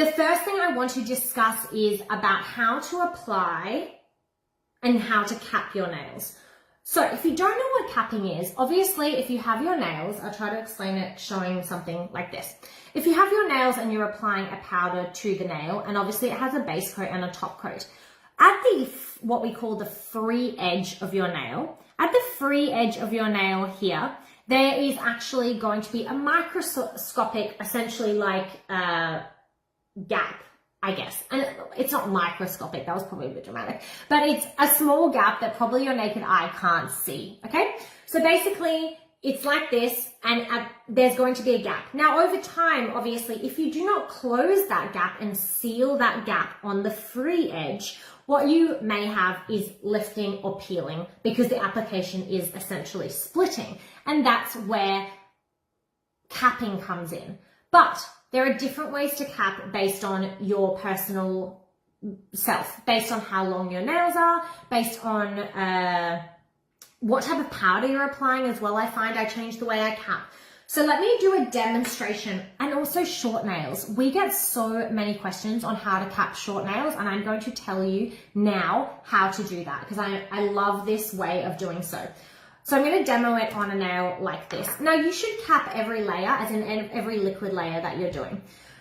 The first thing I want to discuss is about how to apply and how to cap your nails. So if you don't know what capping is, obviously if you have your nails, I'll try to explain it showing something like this. If you have your nails and you're applying a powder to the nail, and obviously it has a base coat and a top coat, at what we call the free edge of your nail, at the free edge of your nail here, there is actually going to be a microscopic, essentially like gap, I guess. And it's not microscopic, that was probably a bit dramatic, but it's a small gap that probably your naked eye can't see, okay? So basically, it's like this, and there's going to be a gap. Now, over time, obviously, if you do not close that gap and seal that gap on the free edge, what you may have is lifting or peeling because the application is essentially splitting. And that's where capping comes in. But there are different ways to cap based on your personal self, based on how long your nails are, based on what type of powder you're applying as well. I find I change the way I cap. So let me do a demonstration. And also short nails. We get so many questions on how to cap short nails, and I'm going to tell you now how to do that because I love this way of doing so. So I'm going to demo it on a nail like this. Now you should cap every layer, as in every liquid layer that you're doing.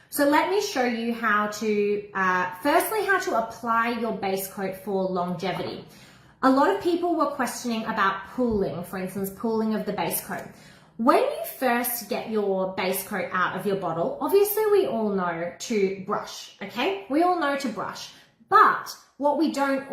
So let me show you how to, firstly, how to apply your base coat for longevity. A lot of people were questioning about pooling, for instance, pooling of the base coat. When you first get your base coat out of your bottle, obviously we all know to brush, okay? We all know to brush, but what we don't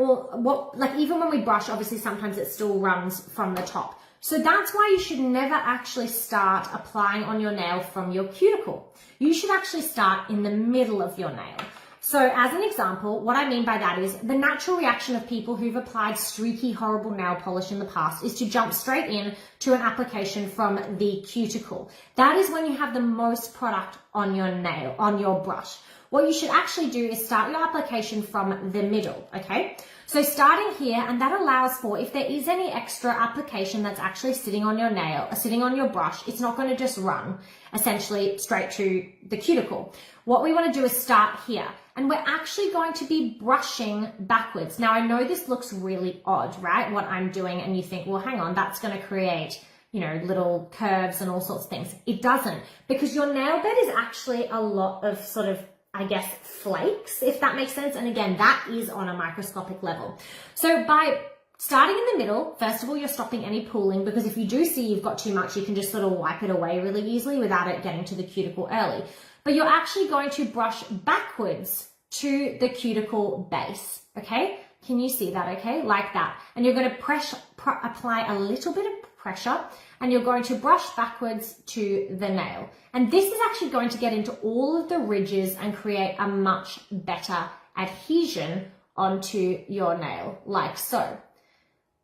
even when we brush, obviously sometimes it still runs from the top. So that's why you should never actually start applying on your nail from your cuticle. You should actually start in the middle of your nail. So as an example, what I mean by that is the natural reaction of people who've applied streaky, horrible nail polish in the past is to jump straight in to an application from the cuticle. That is when you have the most product on your nail, on your brush. What you should actually do is start your application from the middle, okay? So starting here, and that allows for, if there is any extra application that's actually sitting on your nail, sitting on your brush, it's not going to just run essentially straight to the cuticle. What we want to do is start here, and we're actually going to be brushing backwards. Now, I know this looks really odd, right? What I'm doing, and you think, well, hang on, that's going to create, you know, little curves and all sorts of things. It doesn't, because your nail bed is actually a lot of sort of, I guess, flakes, if that makes sense. And again, that is on a microscopic level. So by starting in the middle, first of all, you're stopping any pooling, because if you do see you've got too much, you can just sort of wipe it away really easily without it getting to the cuticle early. But you're actually going to brush backwards to the cuticle base, okay? Can you see that, okay? Like that. And you're going to apply a little bit of pressure, and you're going to brush backwards to the nail. And this is actually going to get into all of the ridges and create a much better adhesion onto your nail, like so.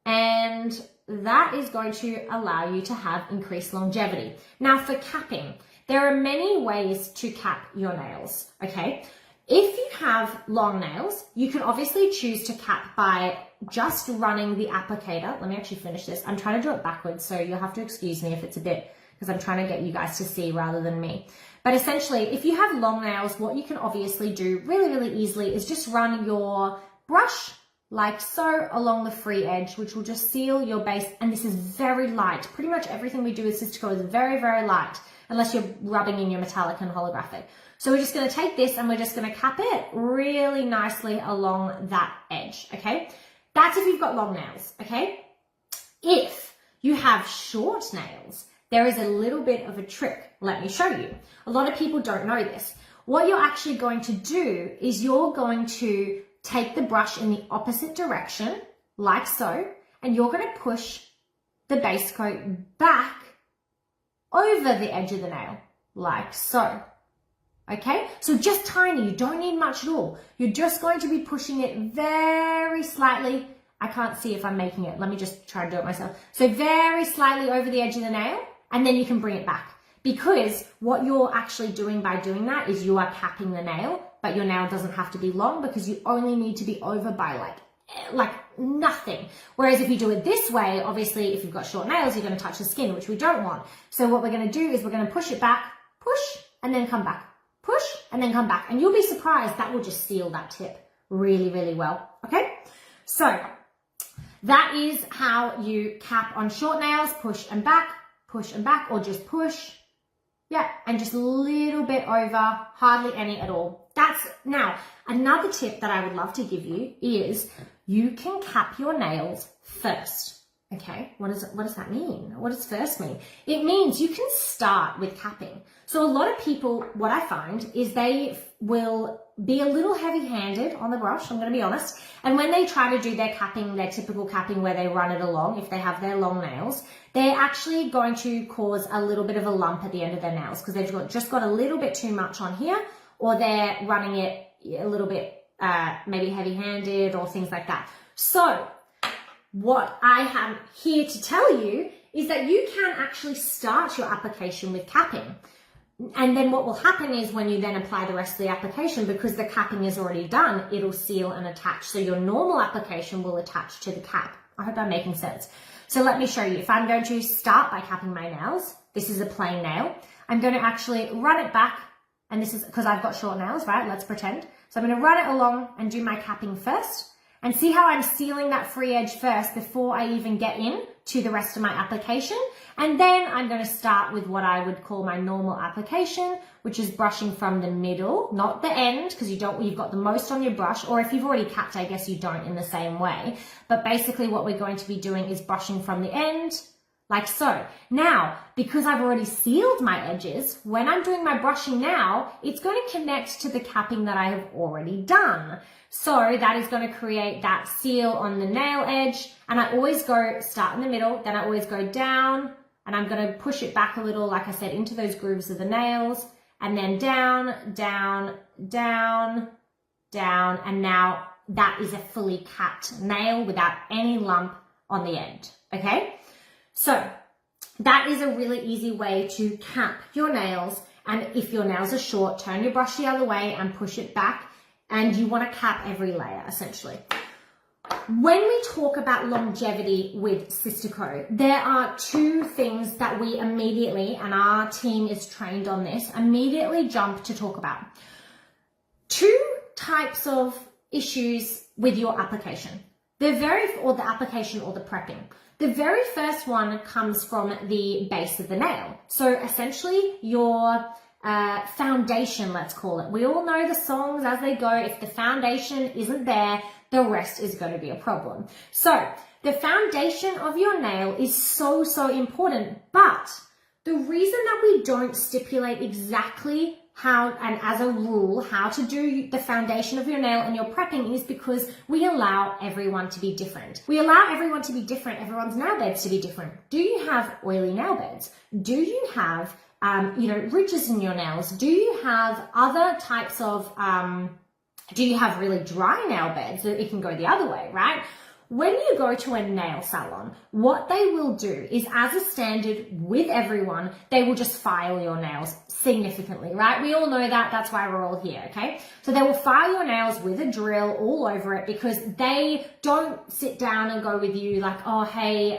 And that is going to allow you to have increased longevity. Now for capping, there are many ways to cap your nails, okay? If you have long nails, you can obviously choose to cap by just running the applicator. Let me actually finish this. I'm trying to do it backwards, so you'll have to excuse me if it's a bit, because I'm trying to get you guys to see rather than me. But essentially, if you have long nails, what you can obviously do really, really easily is just run your brush like so along the free edge, which will just seal your base. And this is very light. Pretty much everything we do with Sistaco is very, very light, unless you're rubbing in your metallic and holographic. So we're just going to take this and we're just going to cap it really nicely along that edge, okay? That's if you've got long nails, okay? If you have short nails, there is a little bit of a trick. Let me show you. A lot of people don't know this. What you're actually going to do is you're going to take the brush in the opposite direction, like so, and you're going to push the base coat back over the edge of the nail, like so. Okay, so just tiny, you don't need much at all. You're just going to be pushing it very slightly. I can't see if I'm making it. Let me just try to do it myself. So very slightly over the edge of the nail, and then you can bring it back. Because what you're actually doing by doing that is you are capping the nail, but your nail doesn't have to be long because you only need to be over by like nothing. Whereas if you do it this way, obviously if you've got short nails, you're going to touch the skin, which we don't want. So what we're going to do is we're going to push it back, push, and then come back. Push and then come back. And you'll be surprised, that will just seal that tip really, really well. Okay, so that is how you cap on short nails. Push and back, or just push. Yeah, and just a little bit over, hardly any at all. Now, another tip that I would love to give you is you can cap your nails first. Okay, what does that mean? What does first mean? It means you can start with capping. So a lot of people, what I find is they will be a little heavy-handed on the brush, I'm going to be honest. And when they try to do their capping, their typical capping where they run it along, if they have their long nails, they're actually going to cause a little bit of a lump at the end of their nails because they've just got a little bit too much on here, or they're running it a little bit maybe heavy-handed or things like that. So what I have here to tell you is that you can actually start your application with capping. And then what will happen is when you then apply the rest of the application, because the capping is already done, it'll seal and attach. So your normal application will attach to the cap. I hope I'm making sense. So let me show you. If I'm going to start by capping my nails, this is a plain nail. I'm going to actually run it back, and this is because I've got short nails, right? Let's pretend. So I'm going to run it along and do my capping first. And see how I'm sealing that free edge first before I even get in to the rest of my application. And then I'm going to start with what I would call my normal application, which is brushing from the middle, not the end, because you've got the most on your brush, or if you've already capped, I guess you don't in the same way. But basically what we're going to be doing is brushing from the end, like so. Now, because I've already sealed my edges, when I'm doing my brushing now, it's going to connect to the capping that I have already done. So that is going to create that seal on the nail edge. And I always start in the middle, then I always go down, and I'm going to push it back a little, like I said, into those grooves of the nails, and then down, down, down, down. And now that is a fully capped nail without any lump on the end. Okay. So that is a really easy way to cap your nails. And if your nails are short, turn your brush the other way and push it back. And you want to cap every layer, essentially. When we talk about longevity with Sistaco, there are two things that we immediately, and our team is trained on this, immediately jump to talk about. Two types of issues with your application. Or the application or the prepping. The very first one comes from the base of the nail. So essentially your foundation, let's call it. We all know the songs as they go. If the foundation isn't there, the rest is going to be a problem. So the foundation of your nail is so, so important. But the reason that we don't stipulate exactly how, and as a rule, how to do the foundation of your nail and your prepping is because we allow everyone to be different. We allow everyone to be different, everyone's nail beds to be different. Do you have oily nail beds? Do you have ridges in your nails? Do you have other types of, do you have really dry nail beds? It can go the other way, right? When you go to a nail salon, what they will do is, as a standard with everyone, they will just file your nails significantly, right? We all know that. That's why we're all here, okay? So they will file your nails with a drill all over it because they don't sit down and go with you like, oh, hey,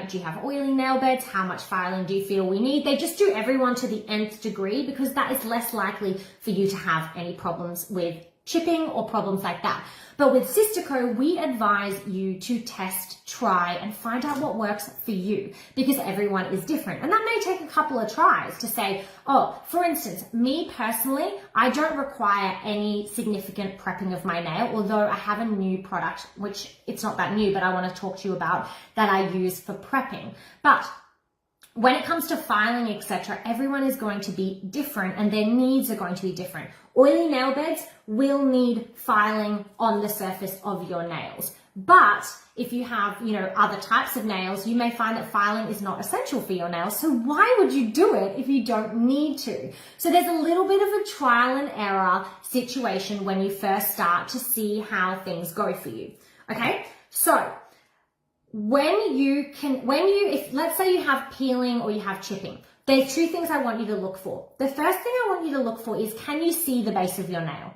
do you have oily nail beds? How much filing do you feel we need? They just do everyone to the nth degree because that is less likely for you to have any problems with chipping or problems like that. But with Sistaco, we advise you to test, try, and find out what works for you because everyone is different. And that may take a couple of tries to say, oh, for instance, me personally, I don't require any significant prepping of my nail, although I have a new product, which it's not that new, but I want to talk to you about that I use for prepping. But when it comes to filing, etc., everyone is going to be different and their needs are going to be different. Oily nail beds will need filing on the surface of your nails. But if you have, other types of nails, you may find that filing is not essential for your nails. So why would you do it if you don't need to? So there's a little bit of a trial and error situation when you first start to see how things go for you. Okay, so if let's say you have peeling or you have chipping, there's two things I want you to look for. The first thing I want you to look for is, can you see the base of your nail?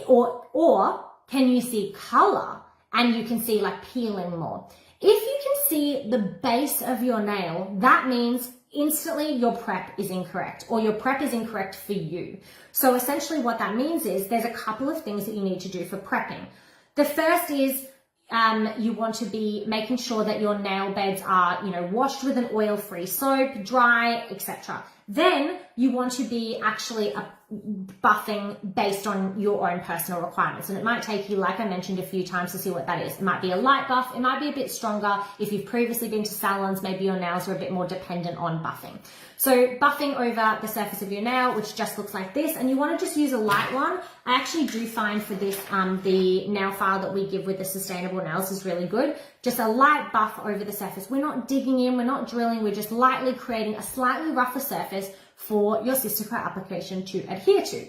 Or can you see color and you can see like peeling more? If you can see the base of your nail, that means instantly your prep is incorrect, or your prep is incorrect for you. So essentially what that means is there's a couple of things that you need to do for prepping. The first is you want to be making sure that your nail beds are, washed with an oil-free soap, dry, etc. Then you want to be actually buffing based on your own personal requirements. And it might take you, like I mentioned a few times, to see what that is. It might be a light buff. It might be a bit stronger. If you've previously been to salons, maybe your nails are a bit more dependent on buffing. So buffing over the surface of your nail, which just looks like this, and you want to just use a light one. I actually do find for this, the nail file that we give with the sustainable nails is really good. Just a light buff over the surface. We're not digging in, we're not drilling, we're just lightly creating a slightly rougher surface for your Sistaco application to adhere to.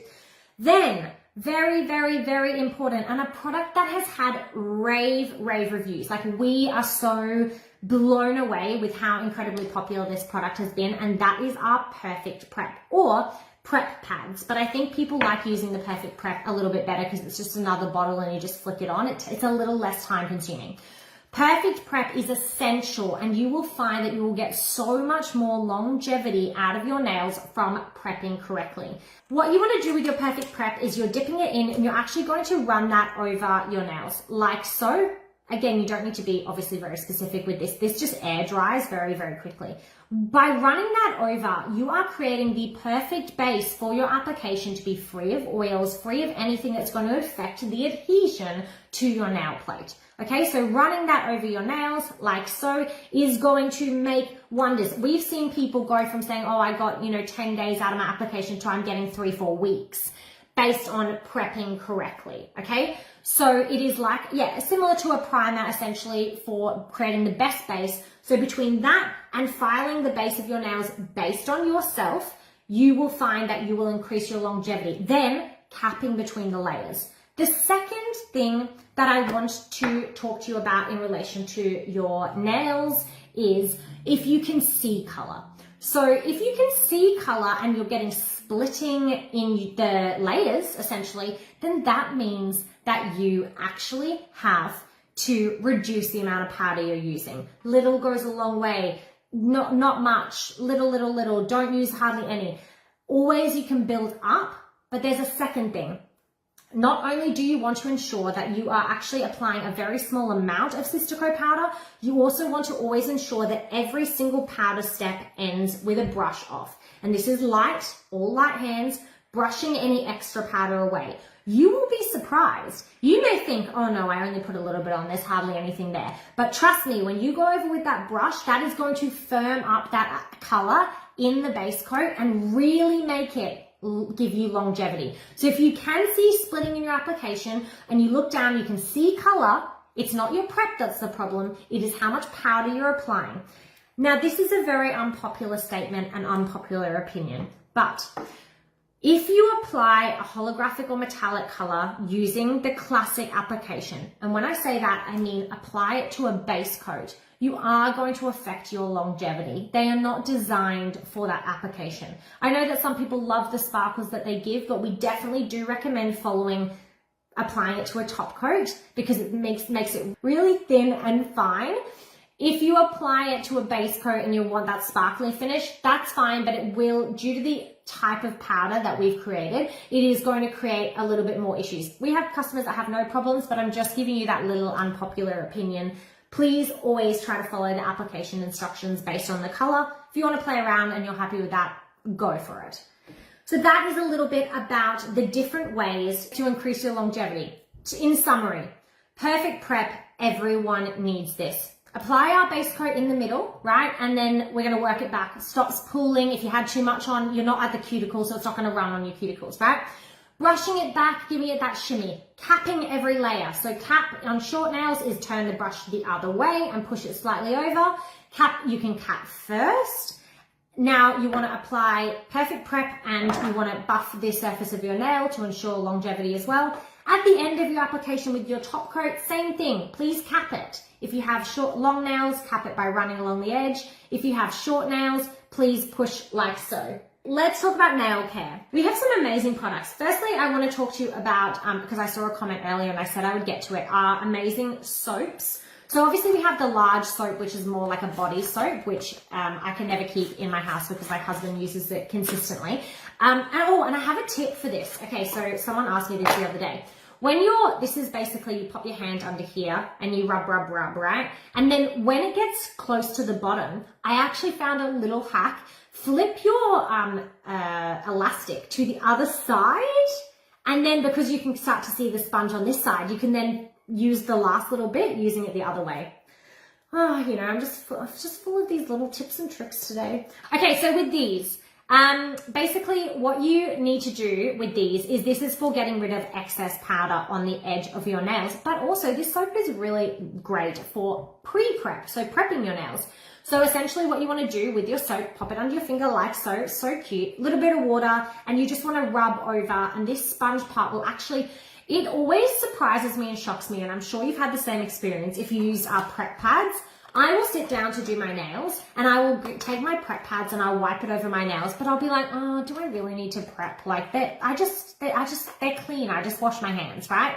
Then, very, very, very important, and a product that has had rave reviews. Like, we are so blown away with how incredibly popular this product has been, and that is our Perfect Prep, or prep pads. But I think people like using the Perfect Prep a little bit better because it's just another bottle and you just flick it on. It's a little less time consuming. Perfect Prep is essential, and you will find that you will get so much more longevity out of your nails from prepping correctly. What you want to do with your Perfect Prep is you're dipping it in and you're actually going to run that over your nails like so. Again, you don't need to be obviously very specific with this. This just air dries very, very quickly. By running that over, you are creating the perfect base for your application to be free of oils, free of anything that's going to affect the adhesion to your nail plate. Okay, so running that over your nails like so is going to make wonders. We've seen people go from saying, oh, I got, 10 days out of my application to I'm getting 3-4 weeks based on prepping correctly. Okay, so it is like, similar to a primer essentially for creating the best base. So between that and filing the base of your nails based on yourself, you will find that you will increase your longevity. Then capping between the layers. The second thing that I want to talk to you about in relation to your nails is if you can see color. So if you can see color and you're getting splitting in the layers, essentially, then that means that you actually have to reduce the amount of powder you're using. Little goes a long way. Not much. Little. Don't use hardly any. Always you can build up, but there's a second thing. Not only do you want to ensure that you are actually applying a very small amount of Sistaco powder, you also want to always ensure that every single powder step ends with a brush off. And this is light, all light hands, brushing any extra powder away. You will be surprised. You may think, oh no, I only put a little bit on, there's hardly anything there. But trust me, when you go over with that brush, that is going to firm up that color in the base coat and really make it give you longevity. So if you can see splitting in your application and you look down, you can see color, it's not your prep that's the problem, it is how much powder you're applying. Now, this is a very unpopular statement and unpopular opinion, but if you apply a holographic or metallic color using the classic application, and when I say that, I mean apply it to a base coat, you are going to affect your longevity. They are not designed for that application. I know that some people love the sparkles that they give, but we definitely do recommend applying it to a top coat because it makes it really thin and fine. If you apply it to a base coat and you want that sparkly finish, that's fine, but it will, due to the type of powder that we've created, it is going to create a little bit more issues. We have customers that have no problems, but I'm just giving you that little unpopular opinion. Please always try to follow the application instructions based on the color. If you want to play around and you're happy with that, go for it. So that is a little bit about the different ways to increase your longevity. In summary, Perfect Prep, everyone needs this. Apply our base coat in the middle, right? And then we're going to work it back. It stops pooling. If you had too much on, you're not at the cuticle, so it's not going to run on your cuticles, right? Brushing it back, giving it that shimmy. Capping every layer. So cap on short nails is turn the brush the other way and push it slightly over. Cap, you can cap first. Now you want to apply Perfect Prep and you want to buff the surface of your nail to ensure longevity as well. At the end of your application with your top coat, same thing. Please cap it. If you have long nails, cap it by running along the edge. If you have short nails, please push like so. Let's talk about nail care. We have some amazing products. Firstly, I want to talk to you about, because I saw a comment earlier and I said I would get to it, are amazing soaps. So obviously we have the large soap, which is more like a body soap, which I can never keep in my house because my husband uses it consistently. And I have a tip for this. Okay, so someone asked me this the other day. This is basically, you pop your hand under here and you rub, right? And then when it gets close to the bottom, I actually found a little hack. Flip your elastic to the other side. And then because you can start to see the sponge on this side, you can then use the last little bit using it the other way. Oh, you know, I'm just full of these little tips and tricks today. Okay, so with these, basically what you need to do with these is this is for getting rid of excess powder on the edge of your nails, but also this soap is really great for pre-prep, so prepping your nails. So essentially what you want to do with your soap, pop it under your finger like so, so cute, little bit of water, and you just want to rub over, and this sponge part will actually, it always surprises me and shocks me, and I'm sure you've had the same experience if you use our prep pads. I will sit down to do my nails and I will take my prep pads and I'll wipe it over my nails, but I'll be like, oh, do I really need to prep like that? They're clean. I just wash my hands, right?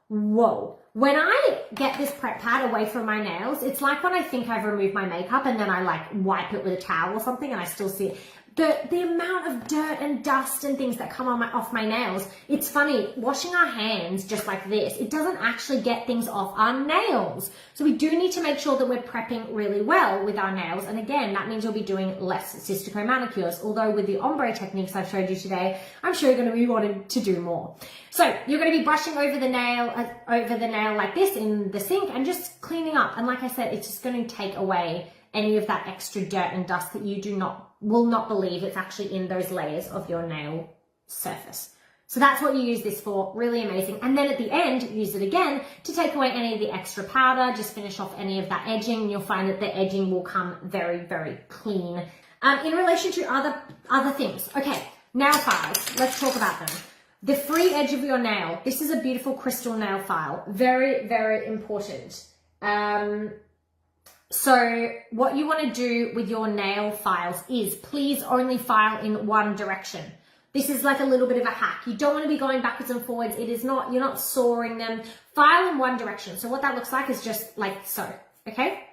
Whoa. When I get this prep pad away from my nails, it's like when I think I've removed my makeup and then I like wipe it with a towel or something and I still see it. The amount of dirt and dust and things that come off my nails, it's funny, washing our hands just like this, it doesn't actually get things off our nails. So we do need to make sure that we're prepping really well with our nails. And again, that means you'll be doing less Sistaco manicures. Although with the ombre techniques I've showed you today, I'm sure you're going to be wanting to do more. So you're going to be brushing over the nail like this in the sink and just cleaning up. And like I said, it's just going to take away any of that extra dirt and dust that you will not believe it's actually in those layers of your nail surface. So that's what you use this for, really amazing. And then at the end, use it again to take away any of the extra powder, just finish off any of that edging, and you'll find that the edging will come very, very clean. In relation to other things, okay, nail files, let's talk about them. The free edge of your nail, this is a beautiful crystal nail file, very, very important. So what you want to do with your nail files is please only file in one direction. This is like a little bit of a hack. You don't want to be going backwards and forwards. You're not sawing them. File in one direction. So what that looks like is just like so, okay?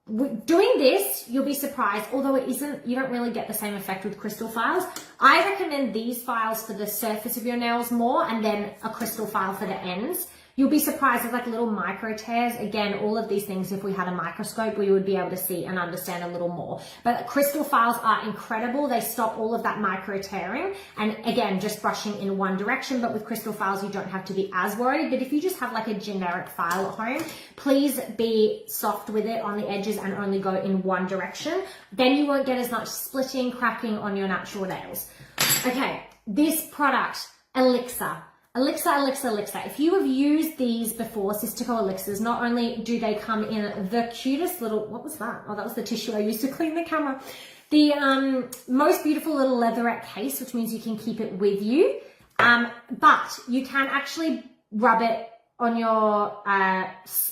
Doing this, you'll be surprised, although you don't really get the same effect with crystal files. I recommend these files for the surface of your nails more and then a crystal file for the ends. You'll be surprised, there's like little micro tears. Again, all of these things, if we had a microscope, we would be able to see and understand a little more. But crystal files are incredible. They stop all of that micro tearing. And again, just brushing in one direction. But with crystal files, you don't have to be as worried. But if you just have like a generic file at home, please be soft with it on the edges and only go in one direction. Then you won't get as much splitting, cracking on your natural nails. Okay, this product, Elixir. Elixir. If you have used these before, Sistaco elixirs, not only do they come in the cutest little, what was that? Oh, that was the tissue I used to clean the camera. The most beautiful little leatherette case, which means you can keep it with you. But you can actually rub it on your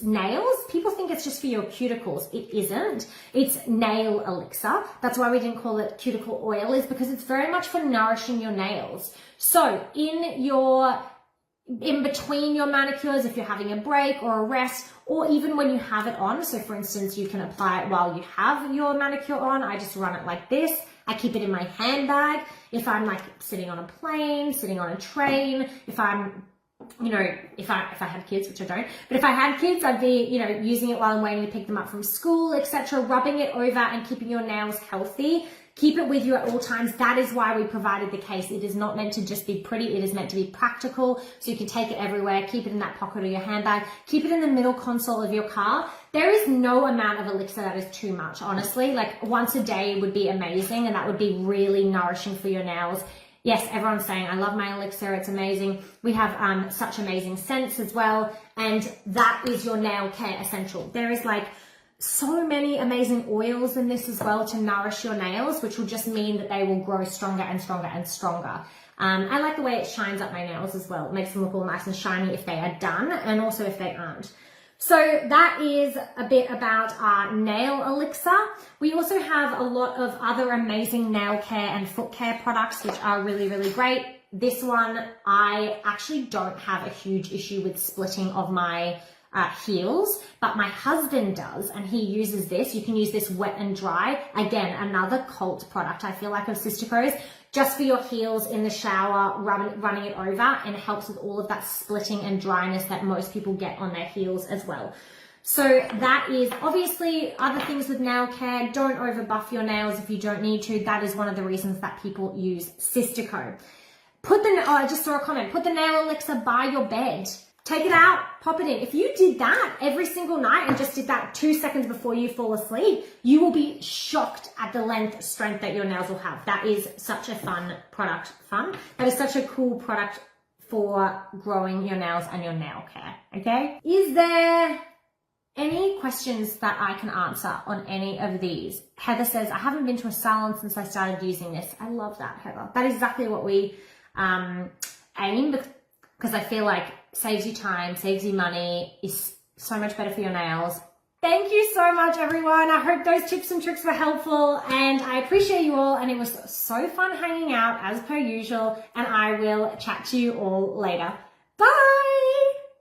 nails. People think it's just for your cuticles. It isn't. It's nail elixir. That's why we didn't call it cuticle oil, is because it's very much for nourishing your nails. So in between your manicures, if you're having a break or a rest, or even when you have it on. So for instance, you can apply it while you have your manicure on. I just run it like this. I keep it in my handbag. If I'm like sitting on a plane, sitting on a train, if I'm, if I had kids, which I don't, but if I had kids, I'd be, using it while I'm waiting to pick them up from school, etc., rubbing it over and keeping your nails healthy. Keep it with you at all times. That is why we provided the case. It is not meant to just be pretty. It is meant to be practical. So you can take it everywhere. Keep it in that pocket of your handbag. Keep it in the middle console of your car. There is no amount of elixir that is too much, honestly. Like once a day would be amazing, and that would be really nourishing for your nails. Yes, everyone's saying, I love my elixir. It's amazing. We have such amazing scents as well. And that is your nail care essential. There is like so many amazing oils in this as well to nourish your nails, which will just mean that they will grow stronger and stronger and stronger. I like the way it shines up my nails as well. It makes them look all nice and shiny if they are done, and also if they aren't. So that is a bit about our nail elixir. We also have a lot of other amazing nail care and foot care products, which are really, really great. This one, I actually don't have a huge issue with splitting of my heels, but my husband does, and he uses this. You can use this wet and dry. Again, another cult product, I feel like, of Sistaco's, just for your heels in the shower, running it over, and it helps with all of that splitting and dryness that most people get on their heels as well. So that is obviously other things with nail care. Don't over buff your nails if you don't need to. That is one of the reasons that people use Sistaco. I just saw a comment, put the nail elixir by your bed. Take it out, pop it in. If you did that every single night and just did that 2 seconds before you fall asleep, you will be shocked at the strength that your nails will have. That is such a fun product. That is such a cool product for growing your nails and your nail care, okay? Is there any questions that I can answer on any of these? Heather says, I haven't been to a salon since I started using this. I love that, Heather. That is exactly what we aim, because I feel like saves you time, saves you money, is so much better for your nails. Thank you so much, everyone. I hope those tips and tricks were helpful, and I appreciate you all, and it was so fun hanging out as per usual, and I will chat to you all later.